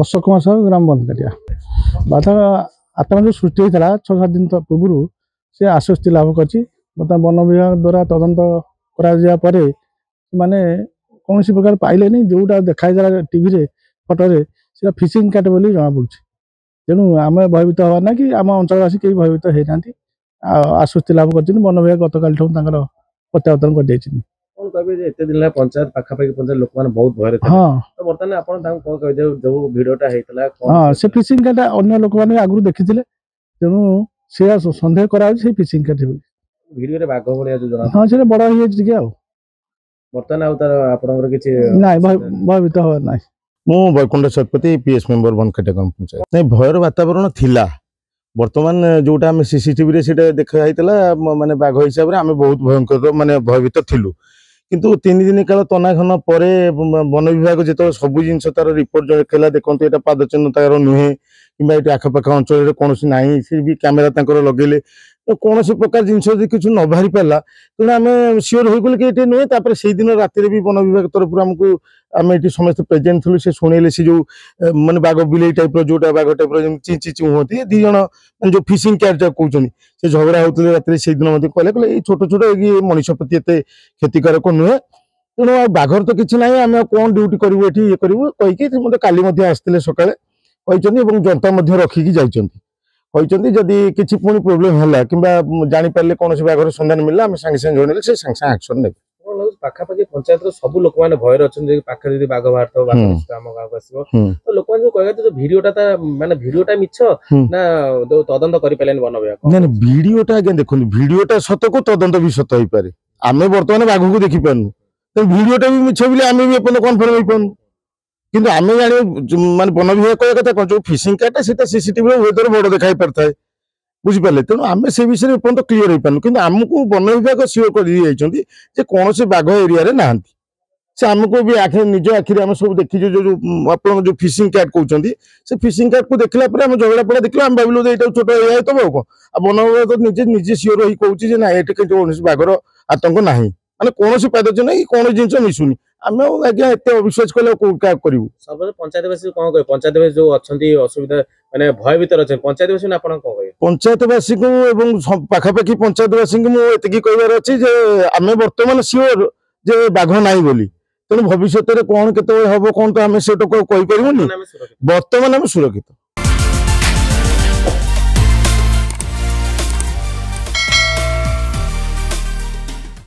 अशोक कुमार साहू ग्राम बंदरिया बाधा आतंक जो सृष्टि होता 6-7 दिन पूर्व से आश्वस्ति लाभ कर वन विभाग द्वारा तदंत कर माने कौन प्रकार पाइले नहीं जोटा देखा टीवी फटोरे से फिशिंग कैट बोली जना पड़ी तेणु आम भयभीत हवा ना कि आम अंचलवासी कहीं भयभीत होना आश्वस्ति लाभ कर वन विभाग गत काल प्रत्यावर्तन कर कौन कहे एत दिन पंचायत पाखापाखि पंचायत लोक मैंने बहुत भय हाँ तो बर्तमान आप कह जो भिडटा हाँ से फिशिंग कैट अन्य लोक मैंने आगु देखी तेणु से सन्देह करा फिशिंग कैट भिडियो बाघ भाया जो जना हाँ से बड़ हो जाए बर्तमान आपर किसी ना भयभीत हवा ना मु वैकुंठ शतपथी पीएस मेंबर बनखेटा ग्राम पंचायत नहीं भयर वातावरण थिला बर्तमान जोटा आम सीसीटीवी देखा माने बाघ हिसाब से आम बहुत भयंकर माने भयभीत थिलु किंतु 3 दिन काल तनाघन पर वन विभाग जो सब जिन तार रिपोर्ट देखा देखते यहाँ पाद चिन्ह तार नुहे कि आखपाख अंचल कौन ना सी भी कैमेरा लगेले तो कौन प्रकार जिन किसी न बाहरी पारा तेना आम सियोर हो कि ये नुहे से दिन राति भी वन विभाग तरफ आमको आम ये समस्त प्रेजेंट थी से शुणेले से जो माने बाघ बिले टाइप जोटा बाघ टाइप ची ची हमें दी जन जो फिशिंग कैट कहते से झगड़ा होते रात से दिन कहले कहले छोट छोट ये मनीष प्रति एत क्षतिकारक नुहे तेणु बाघर तो किसी ना आम कौन ड्यूटी करूँ ये करूँ कहीकि मतलब काली आसते सका जनता रखिकी जाइए जदि किसी पुणी प्रोब्लेम है कि जापारे कौन बाघर संधान मिलला आम सागे सागे जनइले से सागे सागे एक्शन ने पाखापाखि पंचायत सब लोक मैंने भयर अच्छे पाखे बाघ बाहर तो आम गाँव को आसो तो लोक मैंने कहते भिडटा माने भिडटा मिछ ना जो तदंत कर वन विभाग ना भिडटा आज्ञा देखो भिडटा सत को तदंत भी सत हो पारे आम बर्तमान बाघ को देखी पार्नु तो भिडटा भी मिछ बोली आम भी एपन कन्फर्म हो पार्नु किंतु आम जाने माने वन विभाग कह कथा जो फिशिंग कैट से सीसीटीवी वेदर बड़ देखा पार था बुझिपारे तेणु आम से विषय में एपर्त क्लीयर हो पार्नु कि आमको वन विभाग सियोर कर कौन से बाघ एरिया ना से आमको भी आखिर निज आखिर आम सब देखी जो आप जो फिशिंग कैट कहते से फिशिंग कैट को देखला आम झगड़ा पड़ा देखला आम भाविलु ये छोट एरिया तो कौन वन विभाग तो निजे निजे सियोर हो कौन ना ये कौन बाघर आतंक ना माने कौन पाद चिन्ह कौन जिन मिशुनी आम आज्ञा एत अविश्वास कले क्या करूँ सब पंचायतवासी कौन कहे पंचायतवासी जो अच्छा असुविधा माने भय भीतर अच्छे पंचायतवासी आप कहे पंचायतवासी को पाखापाखि पंचायतवासी को मुझे कहार अच्छी आम बर्तमान सियोर जे बाघ ना बोली तेणु भविष्य में कौन केत हम कौन तो आम से कहीपर बर्तमान आम सुरक्षित।